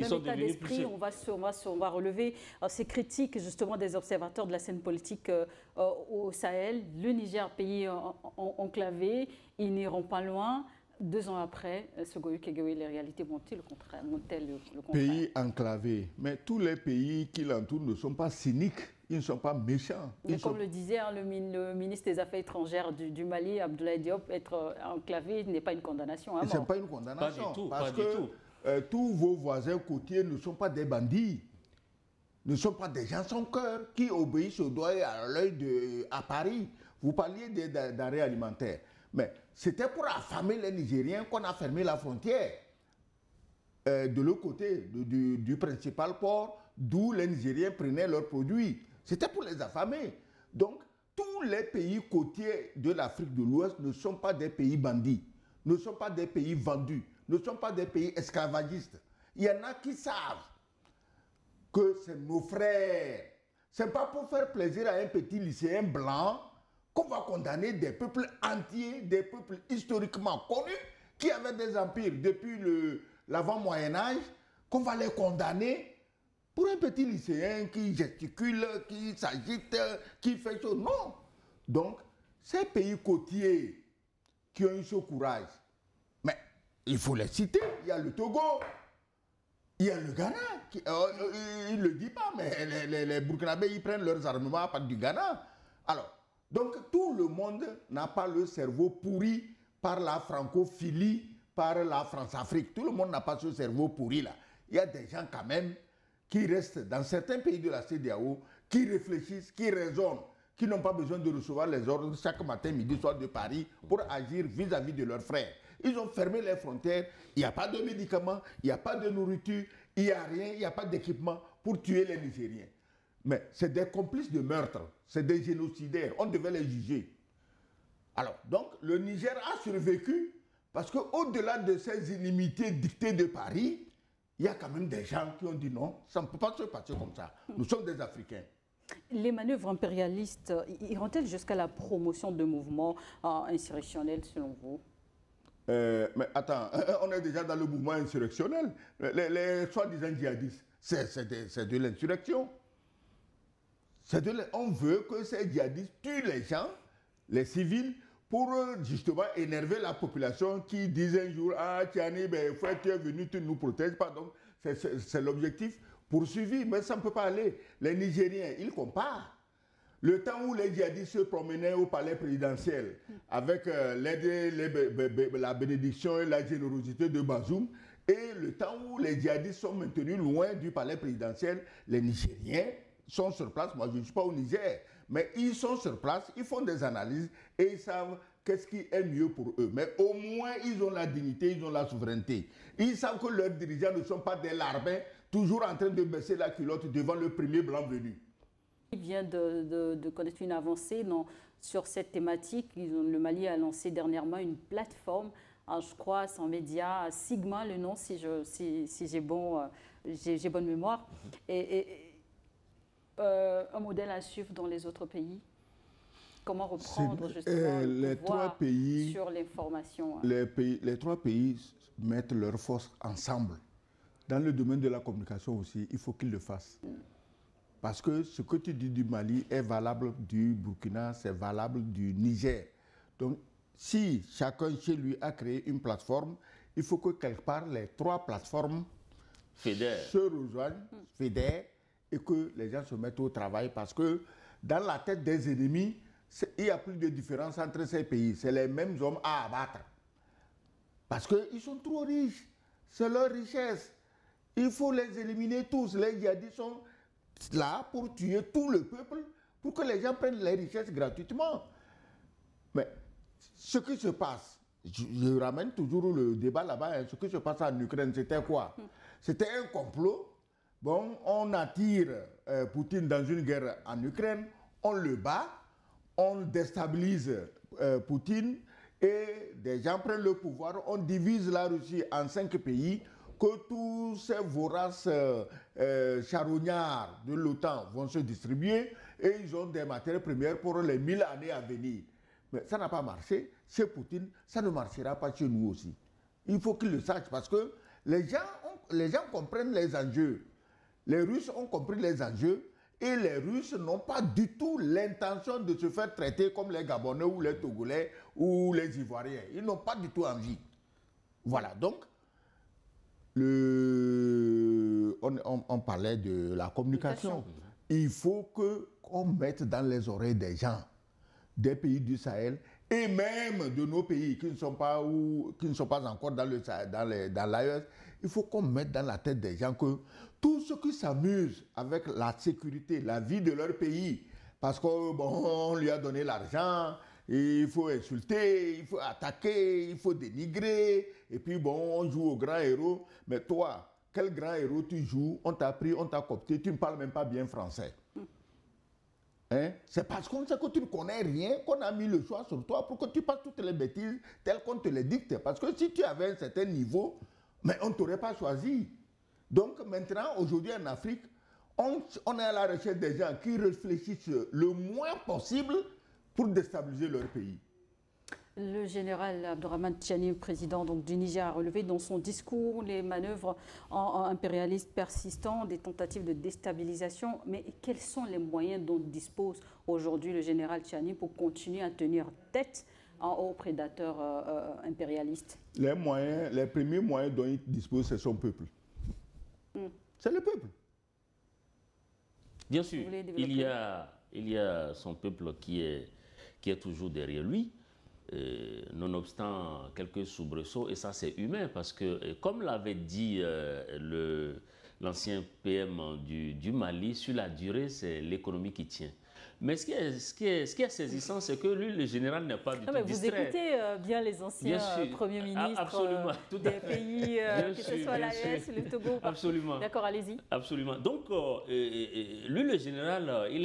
Même état d'esprit, on va relever ces critiques justement des observateurs de la scène politique au Sahel. Le Niger, pays enclavé, ils n'iront pas loin. 2 ans après, ce Goyou Kegewe, les réalités vont-elles le contraire? Pays enclavé. Mais tous les pays qui l'entourent ne sont pas cyniques, ils ne sont pas méchants. Mais comme le disait le ministre des Affaires étrangères du Mali, Abdoulaye Diop, être enclavé n'est pas une condamnation à mort. Ce n'est pas une condamnation. Pas du tout, parce que tous vos voisins côtiers ne sont pas des bandits, ne sont pas des gens sans cœur qui obéissent au doigt et à l'œil à Paris. Vous parliez des denrées alimentaires. Mais c'était pour affamer les Nigériens qu'on a fermé la frontière de l'autre côté du principal port, d'où les Nigériens prenaient leurs produits. C'était pour les affamer. Donc, tous les pays côtiers de l'Afrique de l'Ouest ne sont pas des pays bandits, ne sont pas des pays vendus, ne sont pas des pays esclavagistes. Il y en a qui savent que c'est nos frères. Ce n'est pas pour faire plaisir à un petit lycéen blanc qu'on va condamner des peuples entiers, des peuples historiquement connus, qui avaient des empires depuis l'avant-Moyen-Âge, qu'on va les condamner pour un petit lycéen qui gesticule, qui s'agite, qui fait chose. Non. Donc, ces pays côtiers qui ont eu ce courage, mais il faut les citer. Il y a le Togo, il y a le Ghana. Il ne le dit pas, mais les Burkinabés, ils prennent leurs armements à partir du Ghana. Alors, donc tout le monde n'a pas le cerveau pourri par la francophilie, par la France-Afrique. Tout le monde n'a pas ce cerveau pourri là. Il y a des gens quand même qui restent dans certains pays de la CEDEAO, qui réfléchissent, qui raisonnent, qui n'ont pas besoin de recevoir les ordres chaque matin, midi, soir de Paris pour agir vis-à-vis de leurs frères. Ils ont fermé les frontières, il n'y a pas de médicaments, il n'y a pas de nourriture, il n'y a rien, il n'y a pas d'équipement pour tuer les Nigériens. Mais c'est des complices de meurtre, c'est des génocidaires, on devait les juger. Alors, donc, le Niger a survécu parce qu'au-delà de ces illimités dictées de Paris, il y a quand même des gens qui ont dit non, ça ne peut pas se passer comme ça. Nous sommes des Africains. Les manœuvres impérialistes iront-elles jusqu'à la promotion de mouvements insurrectionnels selon vous? Mais attends, on est déjà dans le mouvement insurrectionnel. Les soi-disant djihadistes, c'est de l'insurrection. On veut que ces djihadistes tuent les gens, les civils, pour justement énerver la population qui disent un jour « Ah, Tiani, ben, frère, tu es venu, tu ne nous protèges pas. » Donc, c'est l'objectif poursuivi, mais ça ne peut pas aller. Les Nigériens, ils comparent. Le temps où les djihadistes se promenaient au palais présidentiel avec la bénédiction et la générosité de Bazoum, et le temps où les djihadistes sont maintenus loin du palais présidentiel, les Nigériens sont sur place. Moi, je ne suis pas au Niger, mais ils sont sur place, ils font des analyses et ils savent qu'est-ce qui est mieux pour eux. Mais au moins, ils ont la dignité, ils ont la souveraineté. Ils savent que leurs dirigeants ne sont pas des larbins, toujours en train de baisser la culotte devant le premier blanc venu. Il vient de connaître une avancée sur cette thématique. Le Mali a lancé dernièrement une plateforme, je crois, sans médias, Sigma, le nom, si j'ai bonne mémoire. Un modèle à suivre dans les autres pays? Comment reprendre justement le pouvoir sur l'information? Les 3 pays mettent leurs forces ensemble. Dans le domaine de la communication aussi, il faut qu'ils le fassent. Parce que ce que tu dis du Mali est valable du Burkina, c'est valable du Niger. Donc, si chacun chez lui a créé une plateforme, il faut que quelque part les 3 plateformes se rejoignent, fédèrent, et que les gens se mettent au travail. Parce que dans la tête des ennemis, il n'y a plus de différence entre ces pays. C'est les mêmes hommes à abattre. Parce qu'ils sont trop riches. C'est leur richesse. Il faut les éliminer tous. Les djihadistes sont là pour tuer tout le peuple, pour que les gens prennent les richesses gratuitement. Mais ce qui se passe, je ramène toujours le débat là-bas, hein, ce qui se passe en Ukraine, c'était quoi? C'était un complot. Bon, on attire Poutine dans une guerre en Ukraine, on le bat, on déstabilise Poutine et des gens prennent le pouvoir, on divise la Russie en 5 pays, que tous ces voraces charognards de l'OTAN vont se distribuer et ils ont des matières premières pour les 1000 années à venir. Mais ça n'a pas marché chez Poutine, ça ne marchera pas chez nous aussi. Il faut qu'il le sache parce que Les gens comprennent les enjeux. Les Russes ont compris les enjeux et les Russes n'ont pas du tout l'intention de se faire traiter comme les Gabonais ou les Togolais ou les Ivoiriens. Ils n'ont pas du tout envie. Voilà, donc, on parlait de la communication. Il faut qu'on mette dans les oreilles des gens, des pays du Sahel et même de nos pays qui ne sont pas encore dans l'AES. Il faut qu'on mette dans la tête des gens que tous ceux qui s'amusent avec la sécurité, la vie de leur pays, parce qu'on lui a donné l'argent, il faut insulter, il faut attaquer, il faut dénigrer, et puis on joue au grand héros. Mais toi, quel grand héros tu joues? On t'a pris, on t'a coopté, tu ne parles même pas bien français. Hein? C'est parce qu'on sait que tu ne connais rien qu'on a mis le choix sur toi pour que tu fasses toutes les bêtises telles qu'on te les dicte. Parce que si tu avais un certain niveau, mais on ne t'aurait pas choisi. Donc maintenant, aujourd'hui en Afrique, on est à la recherche des gens qui réfléchissent le moins possible pour déstabiliser leur pays. Le général Abdourahmane Tiani, président donc, du Niger, a relevé dans son discours les manœuvres impérialistes persistantes, des tentatives de déstabilisation. Mais quels sont les moyens dont dispose aujourd'hui le général Tiani pour continuer à tenir tête aux prédateurs impérialistes? Les premiers moyens dont il dispose, c'est son peuple. C'est le peuple. Bien sûr, il y a son peuple qui est toujours derrière lui. Nonobstant quelques soubresauts, et ça c'est humain parce que, comme l'avait dit l'ancien PM du Mali, sur la durée c'est l'économie qui tient. Mais ce qui est saisissant, c'est que lui, le général, n'est pas du tout distrait. Vous écoutez bien les anciens premiers ministres des pays, que ce soit l'AES, le Togo. Absolument. D'accord, allez-y. Absolument. Donc, lui, le général, il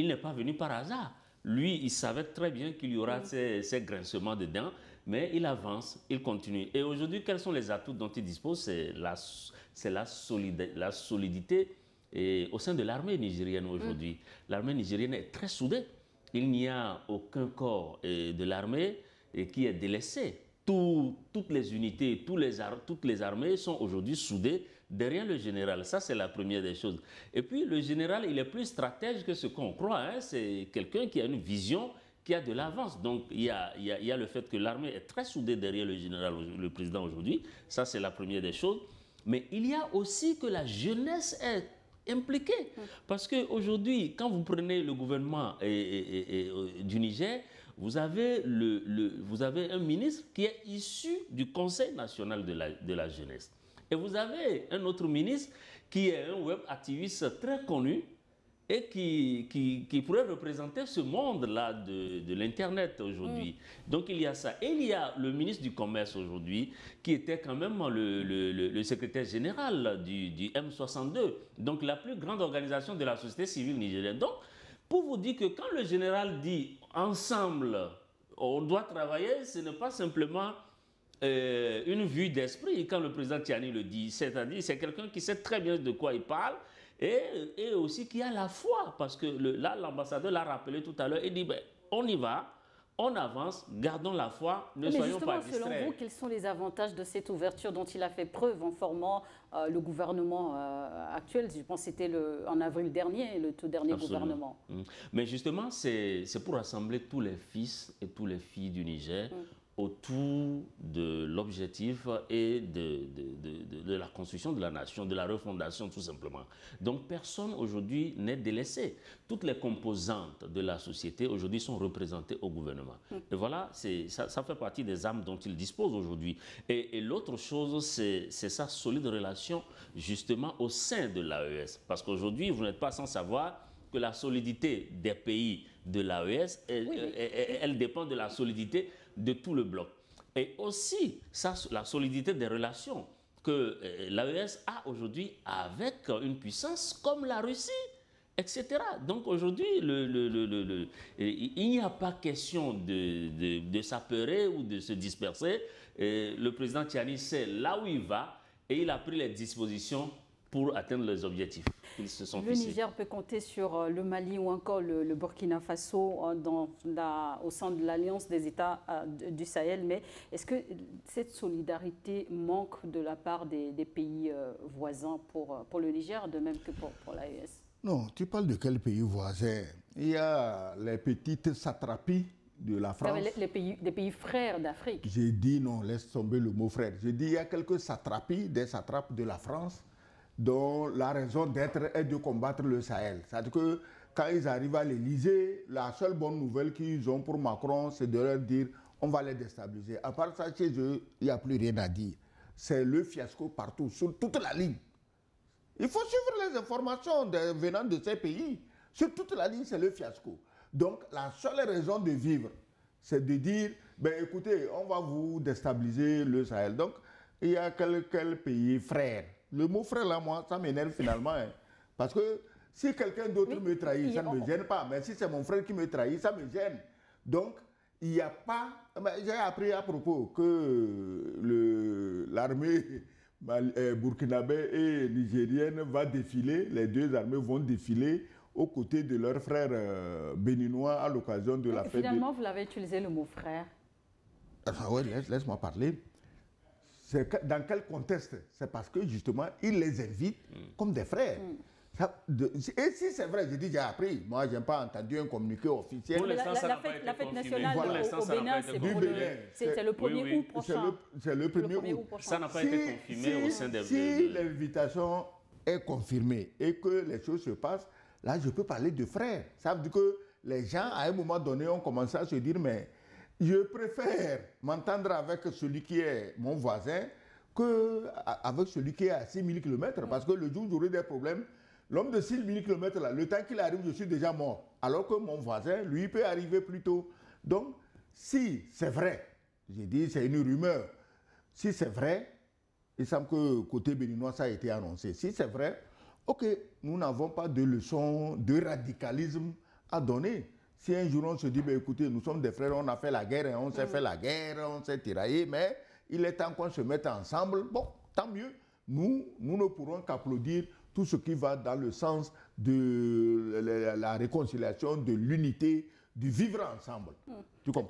n'est pas venu par hasard. Lui, il savait très bien qu'il y aura ces grincements de dents, mais il avance, il continue. Et aujourd'hui, quels sont les atouts dont il dispose? C'est la solidité au sein de l'armée nigérienne aujourd'hui. L'armée nigérienne est très soudée. Il n'y a aucun corps de l'armée qui est délaissé. Toutes les unités, toutes les armées sont aujourd'hui soudées derrière le général. Ça, c'est la première des choses. Et puis, le général, il est plus stratège que ce qu'on croit. Hein. C'est quelqu'un qui a une vision, qui a de l'avance. Donc, il y a le fait que l'armée est très soudée derrière le général, le président aujourd'hui. Ça, c'est la première des choses. Mais il y a aussi que la jeunesse est impliquée. Parce qu'aujourd'hui, quand vous prenez le gouvernement du Niger, vous avez un ministre qui est issu du Conseil national de la jeunesse. Et vous avez un autre ministre qui est un web activiste très connu et qui pourrait représenter ce monde-là de l'Internet aujourd'hui. Donc il y a ça. Et il y a le ministre du Commerce aujourd'hui qui était quand même le secrétaire général du M62, donc la plus grande organisation de la société civile nigérienne. Donc, pour vous dire que quand le général dit « ensemble, on doit travailler », ce n'est pas simplement une vue d'esprit quand le président Tiani le dit. C'est-à-dire c'est quelqu'un qui sait très bien de quoi il parle et aussi qui a la foi. Parce que là, l'ambassadeur l'a rappelé tout à l'heure, il dit ben, on y va, on avance, gardons la foi, ne soyons pas distraits. Selon vous, quels sont les avantages de cette ouverture dont il a fait preuve en formant le gouvernement actuel? Je pense que c'était en avril dernier, le tout dernier gouvernement. Mais justement, c'est pour rassembler tous les fils et toutes les filles du Niger autour de l'objectif et de la construction de la nation, de la refondation tout simplement. Donc personne aujourd'hui n'est délaissé. Toutes les composantes de la société aujourd'hui sont représentées au gouvernement. Et voilà, ça fait partie des armes dont il dispose aujourd'hui. Et l'autre chose, c'est sa solide relation justement au sein de l'AES. Parce qu'aujourd'hui, vous n'êtes pas sans savoir que la solidité des pays de l'AES, elle dépend de la solidité de tout le bloc. Et aussi, la solidité des relations que l'AES a aujourd'hui avec une puissance comme la Russie, etc. Donc aujourd'hui, il n'y a pas question de s'apeurer ou de se disperser. Le président Tiani sait là où il va et il a pris les dispositions pour atteindre les objectifs qu'ils se sont fixés. Le Niger peut compter sur le Mali ou encore le Burkina Faso au sein de l'Alliance des États du Sahel, mais est-ce que cette solidarité manque de la part des pays voisins pour le Niger, de même que pour l'AES? Non, tu parles de quel pays voisin? Il y a les petites satrapies de la France. Des pays frères d'Afrique. J'ai dit non, laisse tomber le mot frère. J'ai dit il y a quelques satrapies, des satrapes de la France, dont la raison d'être est de combattre le Sahel. C'est-à-dire que quand ils arrivent à l'Élysée, la seule bonne nouvelle qu'ils ont pour Macron, c'est de leur dire on va les déstabiliser. À part ça, chez eux, il n'y a plus rien à dire. C'est le fiasco partout, sur toute la ligne. Il faut suivre les informations venant de ces pays. Sur toute la ligne, c'est le fiasco. Donc, la seule raison de vivre, c'est de dire, ben écoutez, on va vous déstabiliser le Sahel. Donc, il y a quel pays frère? Le mot frère, là, moi, ça m'énerve finalement. Hein. Parce que si quelqu'un d'autre me trahit, ça ne me gêne pas. Mais si c'est mon frère qui me trahit, ça me gêne. Donc, il n'y a pas... J'ai appris à propos que l'armée burkinabé et nigérienne va défiler, les deux armées vont défiler aux côtés de leurs frères béninois à l'occasion de la fête. Finalement, vous l'avez utilisé le mot frère. Enfin, oui, laisse-moi parler. Dans quel contexte? C'est parce que justement, ils les invitent comme des frères. Et si c'est vrai, j'ai appris. Moi, je n'ai pas entendu un communiqué officiel. Pour l'instant, la fête nationale au Bénin, c'est le 1er août prochain. C'est le 1er août. Ça n'a pas été confirmé au sein des... Si l'invitation est confirmée et que les choses se passent, là, je peux parler de frères. Ça veut dire que les gens, à un moment donné, ont commencé à se dire, mais je préfère m'entendre avec celui qui est mon voisin qu'avec celui qui est à 6000 km. Parce que le jour où j'aurai des problèmes, l'homme de 6000 km, là, le temps qu'il arrive, je suis déjà mort. Alors que mon voisin, lui, peut arriver plus tôt. Donc, si c'est vrai, j'ai dit c'est une rumeur, si c'est vrai, il semble que côté béninois, ça a été annoncé. Si c'est vrai, ok, nous n'avons pas de leçon de radicalisme à donner. Si un jour on se dit, ben, écoutez, nous sommes des frères, on a fait la guerre, on s'est fait la guerre, on s'est tiraillé, mais il est temps qu'on se mette ensemble, bon, tant mieux. Nous ne pourrons qu'applaudir tout ce qui va dans le sens de la réconciliation, de l'unité, du vivre ensemble. Tu comprends?